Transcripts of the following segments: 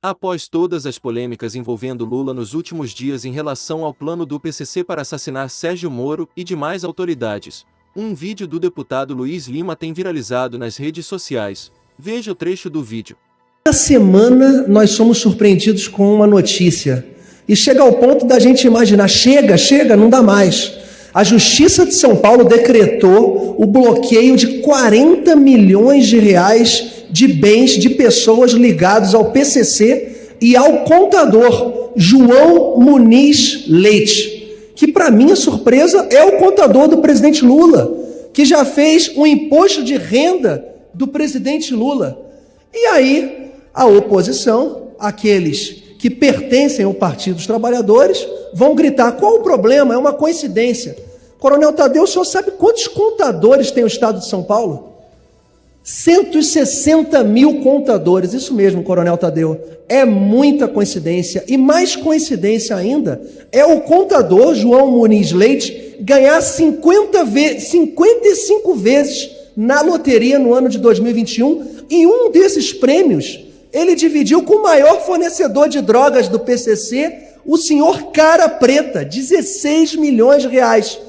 Após todas as polêmicas envolvendo Lula nos últimos dias em relação ao plano do PCC para assassinar Sérgio Moro e demais autoridades, um vídeo do deputado Luiz Lima tem viralizado nas redes sociais. Veja o trecho do vídeo. Cada semana nós somos surpreendidos com uma notícia e chega ao ponto da gente imaginar, chega, não dá mais. A Justiça de São Paulo decretou o bloqueio de 40 milhões de reais de bens de pessoas ligadas ao PCC e ao contador João Muniz Leite, que para minha surpresa é o contador do presidente Lula, que já fez um imposto de renda do presidente Lula. E aí a oposição, aqueles que pertencem ao Partido dos Trabalhadores, vão gritar: qual o problema? É uma coincidência. Coronel Tadeu, o senhor sabe quantos contadores tem o Estado de São Paulo? 160 mil contadores, isso mesmo, Coronel Tadeu. É muita coincidência. E mais coincidência ainda é o contador João Muniz Leite ganhar 55 vezes na loteria no ano de 2021. E um desses prêmios ele dividiu com o maior fornecedor de drogas do PCC, o senhor Cara Preta, 16 milhões de reais.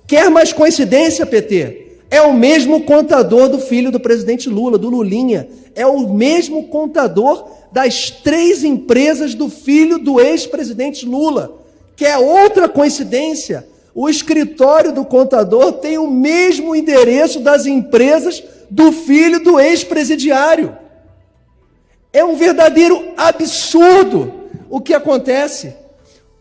Quer mais coincidência, PT? É o mesmo contador do filho do presidente Lula, do Lulinha. É o mesmo contador das 3 empresas do filho do ex-presidente Lula. Quer outra coincidência? O escritório do contador tem o mesmo endereço das empresas do filho do ex-presidiário. É um verdadeiro absurdo o que acontece.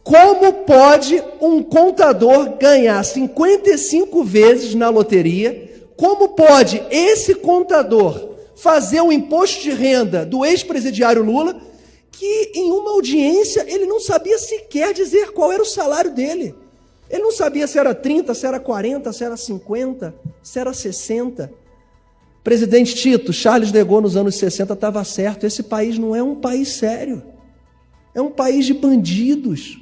Como pode um contador ganhar 55 vezes na loteria? Como pode esse contador fazer o imposto de renda do ex-presidiário Lula, que em uma audiência ele não sabia sequer dizer qual era o salário dele? Ele não sabia se era 30, se era 40, se era 50, se era 60. Presidente Tito, Charles de Gaulle nos anos 60 estava certo, esse país não é um país sério, é um país de bandidos.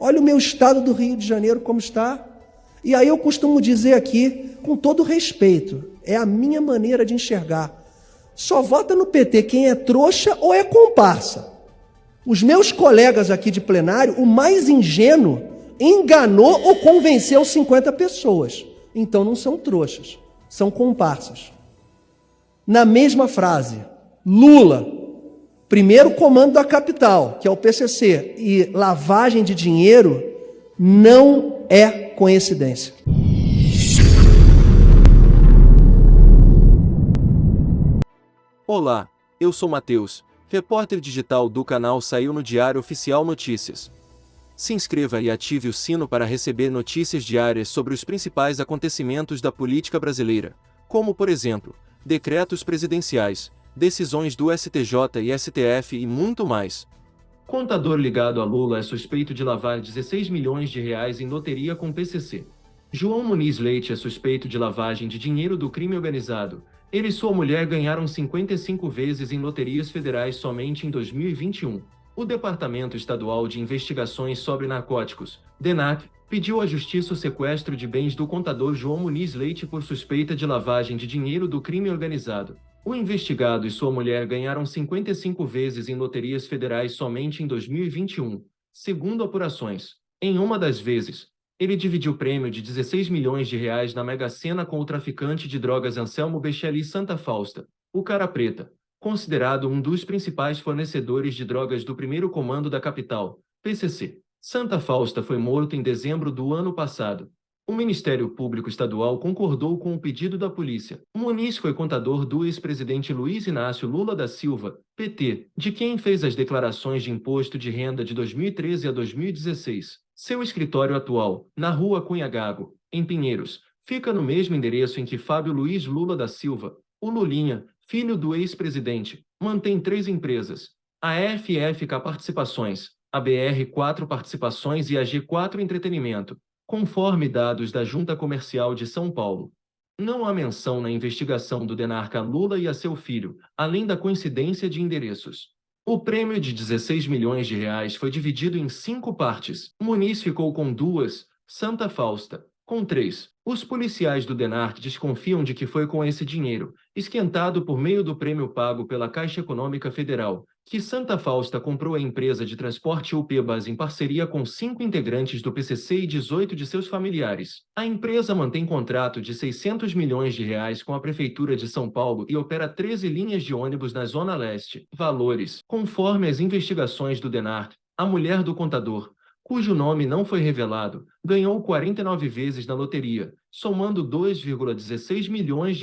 Olha o meu estado do Rio de Janeiro como está. E aí eu costumo dizer aqui, com todo respeito, é a minha maneira de enxergar, só vota no PT quem é trouxa ou é comparsa. Os meus colegas aqui de plenário, o mais ingênuo, enganou ou convenceu 50 pessoas. Então não são trouxas, são comparsas. Na mesma frase, Lula, primeiro comando da capital, que é o PCC, e lavagem de dinheiro, não é coincidência. Olá, eu sou Matheus, repórter digital do canal Saiu no Diário Oficial Notícias. Se inscreva e ative o sino para receber notícias diárias sobre os principais acontecimentos da política brasileira, como, por exemplo, decretos presidenciais, decisões do STJ e STF e muito mais. Contador ligado a Lula é suspeito de lavar 16 milhões de reais em loteria com PCC. João Muniz Leite é suspeito de lavagem de dinheiro do crime organizado. Ele e sua mulher ganharam 55 vezes em loterias federais somente em 2021. O Departamento Estadual de Investigações sobre Narcóticos, DENAC, pediu à Justiça o sequestro de bens do contador João Muniz Leite por suspeita de lavagem de dinheiro do crime organizado. O investigado e sua mulher ganharam 55 vezes em loterias federais somente em 2021, segundo apurações. Em uma das vezes, ele dividiu o prêmio de 16 milhões de reais na Mega Sena com o traficante de drogas Anselmo Bechelli Santa Fausta, o Cara Preta, considerado um dos principais fornecedores de drogas do primeiro comando da capital, PCC. Santa Fausta foi morto em dezembro do ano passado. O Ministério Público Estadual concordou com o pedido da polícia. Muniz foi contador do ex-presidente Luiz Inácio Lula da Silva, PT, de quem fez as declarações de imposto de renda de 2013 a 2016. Seu escritório atual, na Rua Cunha Gago, em Pinheiros, fica no mesmo endereço em que Fábio Luiz Lula da Silva, o Lulinha, filho do ex-presidente, mantém 3 empresas: a FFK Participações, a BR4 Participações e a G4 Entretenimento, conforme dados da Junta Comercial de São Paulo. Não há menção na investigação do DENAC a Lula e a seu filho, além da coincidência de endereços. O prêmio de 16 milhões de reais foi dividido em 5 partes. Muniz ficou com 2, Santa Fausta com 3. Os policiais do DENAC desconfiam de que foi com esse dinheiro, esquentado por meio do prêmio pago pela Caixa Econômica Federal, que Santa Fausta comprou a empresa de transporte UPBAS em parceria com 5 integrantes do PCC e 18 de seus familiares. A empresa mantém contrato de R$ 600 milhões com a Prefeitura de São Paulo e opera 13 linhas de ônibus na Zona Leste. Valores. Conforme as investigações do DENART, a mulher do contador, cujo nome não foi revelado, ganhou 49 vezes na loteria, somando R$ 2,16 milhões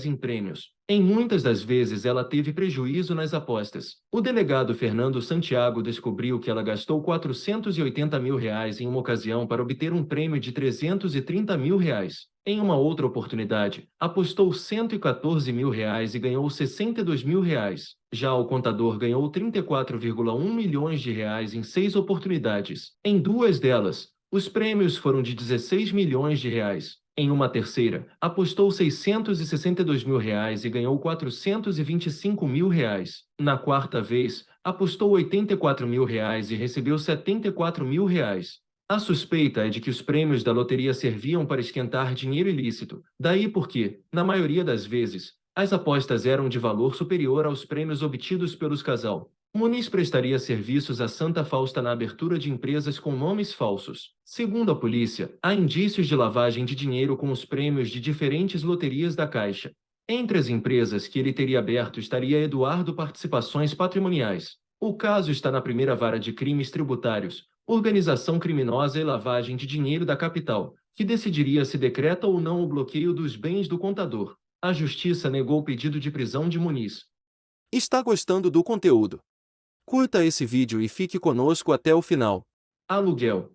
em prêmios. Em muitas das vezes ela teve prejuízo nas apostas. O delegado Fernando Santiago descobriu que ela gastou R$ 480 mil em uma ocasião para obter um prêmio de R$ 330 mil. Em uma outra oportunidade, apostou R$ 114 mil e ganhou R$ 62 mil. Já o contador ganhou R$ 34,1 milhões em 6 oportunidades. Em 2 delas, os prêmios foram de R$ 16 milhões. Em uma terceira, apostou R$ 662 mil e ganhou R$ 425 mil. Na quarta vez, apostou R$ 84 mil e recebeu R$ 74 mil. A suspeita é de que os prêmios da loteria serviam para esquentar dinheiro ilícito, daí porque, na maioria das vezes, as apostas eram de valor superior aos prêmios obtidos pelos casal. Muniz prestaria serviços a Santa Fausta na abertura de empresas com nomes falsos. Segundo a polícia, há indícios de lavagem de dinheiro com os prêmios de diferentes loterias da Caixa. Entre as empresas que ele teria aberto estaria Eduardo Participações Patrimoniais. O caso está na primeira vara de crimes tributários, organização criminosa e lavagem de dinheiro da capital, que decidiria se decreta ou não o bloqueio dos bens do contador. A justiça negou o pedido de prisão de Muniz. Está gostando do conteúdo? Curta esse vídeo e fique conosco até o final. Aluguel.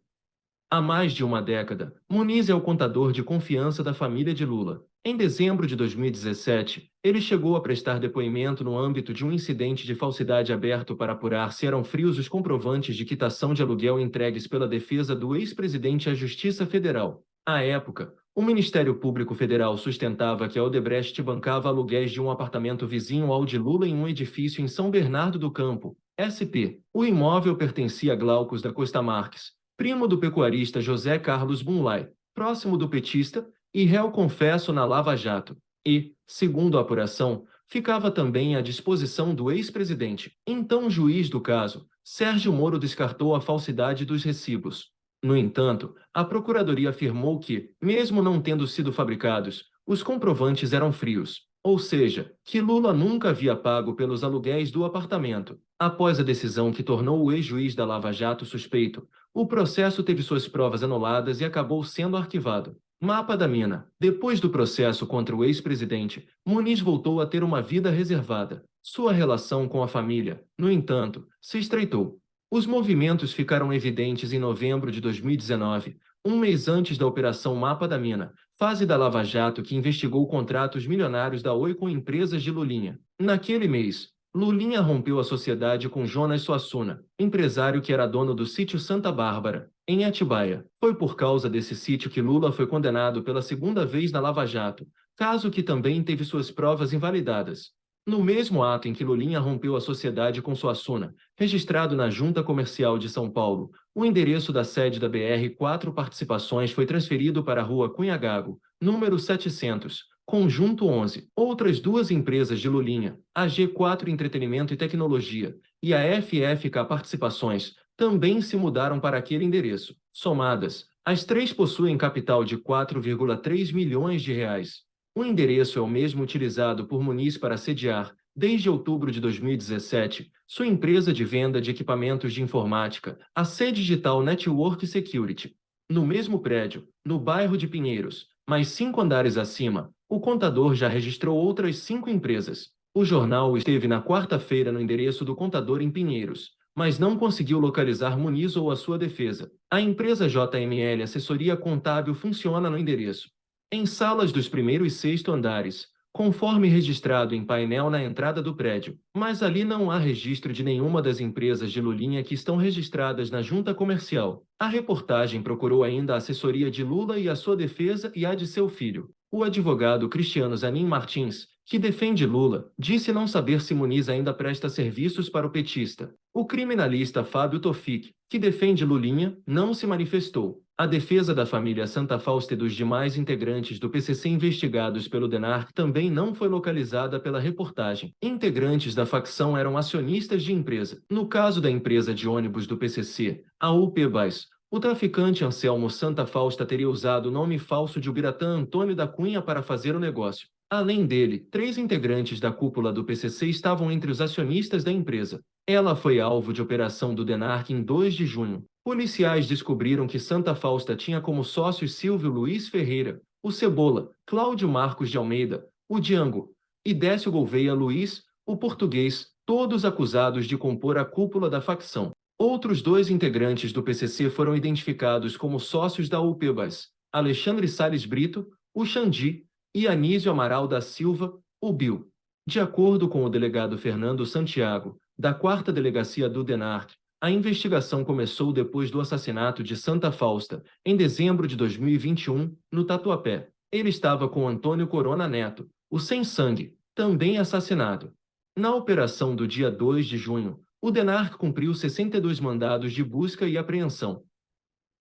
Há mais de uma década, Muniz é o contador de confiança da família de Lula. Em dezembro de 2017, ele chegou a prestar depoimento no âmbito de um incidente de falsidade aberto para apurar se eram frios os comprovantes de quitação de aluguel entregues pela defesa do ex-presidente à Justiça Federal. À época, o Ministério Público Federal sustentava que a Odebrecht bancava aluguéis de um apartamento vizinho ao de Lula em um edifício em São Bernardo do Campo, SP. O imóvel pertencia a Glaucus da Costa Marques, primo do pecuarista José Carlos Bunlai, próximo do petista, e réu confesso na Lava Jato, e, segundo a apuração, ficava também à disposição do ex-presidente. Então o juiz do caso, Sérgio Moro, descartou a falsidade dos recibos. No entanto, a Procuradoria afirmou que, mesmo não tendo sido fabricados, os comprovantes eram frios, ou seja, que Lula nunca havia pago pelos aluguéis do apartamento. Após a decisão que tornou o ex-juiz da Lava Jato suspeito, o processo teve suas provas anuladas e acabou sendo arquivado. Mapa da Mina. Depois do processo contra o ex-presidente, Muniz voltou a ter uma vida reservada. Sua relação com a família, no entanto, se estreitou. Os movimentos ficaram evidentes em novembro de 2019, um mês antes da Operação Mapa da Mina, fase da Lava Jato que investigou contratos milionários da Oi com empresas de Lulinha. Naquele mês, Lulinha rompeu a sociedade com Jonas Suassuna, empresário que era dono do sítio Santa Bárbara, em Atibaia. Foi por causa desse sítio que Lula foi condenado pela segunda vez na Lava Jato, caso que também teve suas provas invalidadas. No mesmo ato em que Lulinha rompeu a sociedade com Suassuna, registrado na Junta Comercial de São Paulo, o endereço da sede da BR-4 Participações foi transferido para a Rua Cunha Gago, número 700, Conjunto 11. Outras 2 empresas de Lulinha, a G4 Entretenimento e Tecnologia e a FFK Participações, também se mudaram para aquele endereço. Somadas, as 3 possuem capital de R$ 4,3 milhões. O endereço é o mesmo utilizado por Muniz para sediar, desde outubro de 2017, sua empresa de venda de equipamentos de informática, a C Digital Network Security. No mesmo prédio, no bairro de Pinheiros, mais 5 andares acima, o contador já registrou outras 5 empresas. O jornal esteve na quarta-feira no endereço do contador em Pinheiros, mas não conseguiu localizar Muniz ou a sua defesa. A empresa JML Assessoria Contábil funciona no endereço em salas dos primeiro e sexto andares, conforme registrado em painel na entrada do prédio, mas ali não há registro de nenhuma das empresas de Lulinha que estão registradas na Junta Comercial. A reportagem procurou ainda a assessoria de Lula e a sua defesa e a de seu filho. O advogado Cristiano Zanin Martins, que defende Lula, disse não saber se Muniz ainda presta serviços para o petista. O criminalista Fábio Tofik, que defende Lulinha, não se manifestou. A defesa da família Santa Fausta e dos demais integrantes do PCC investigados pelo DENARC também não foi localizada pela reportagem. Integrantes da facção eram acionistas de empresa. No caso da empresa de ônibus do PCC, a UP-BAS, o traficante Anselmo Santa Fausta teria usado o nome falso de Ubiratã Antônio da Cunha para fazer o negócio. Além dele, 3 integrantes da cúpula do PCC estavam entre os acionistas da empresa. Ela foi alvo de operação do DENARC em 2 de junho. Policiais descobriram que Santa Fausta tinha como sócios Silvio Luiz Ferreira, o Cebola, Cláudio Marcos de Almeida, o Django, e Décio Gouveia Luiz, o português, todos acusados de compor a cúpula da facção. Outros 2 integrantes do PCC foram identificados como sócios da UP-BAS, Alexandre Salles Brito, o Xandi, e Anísio Amaral da Silva, o Bill. De acordo com o delegado Fernando Santiago, da 4ª Delegacia do DENARC, a investigação começou depois do assassinato de Santa Fausta, em dezembro de 2021, no Tatuapé. Ele estava com Antônio Corona Neto, o Sem Sangue, também assassinado. Na operação do dia 2 de junho, o DENARC cumpriu 62 mandados de busca e apreensão.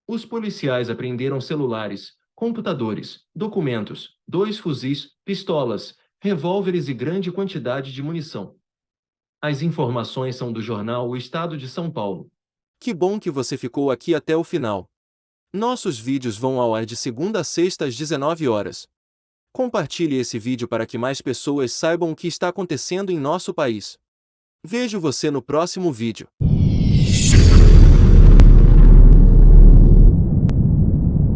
Os policiais apreenderam celulares, computadores, documentos, 2 fuzis, pistolas, revólveres e grande quantidade de munição. As informações são do jornal O Estado de São Paulo. Que bom que você ficou aqui até o final. Nossos vídeos vão ao ar de segunda a sexta às 19 horas. Compartilhe esse vídeo para que mais pessoas saibam o que está acontecendo em nosso país. Vejo você no próximo vídeo.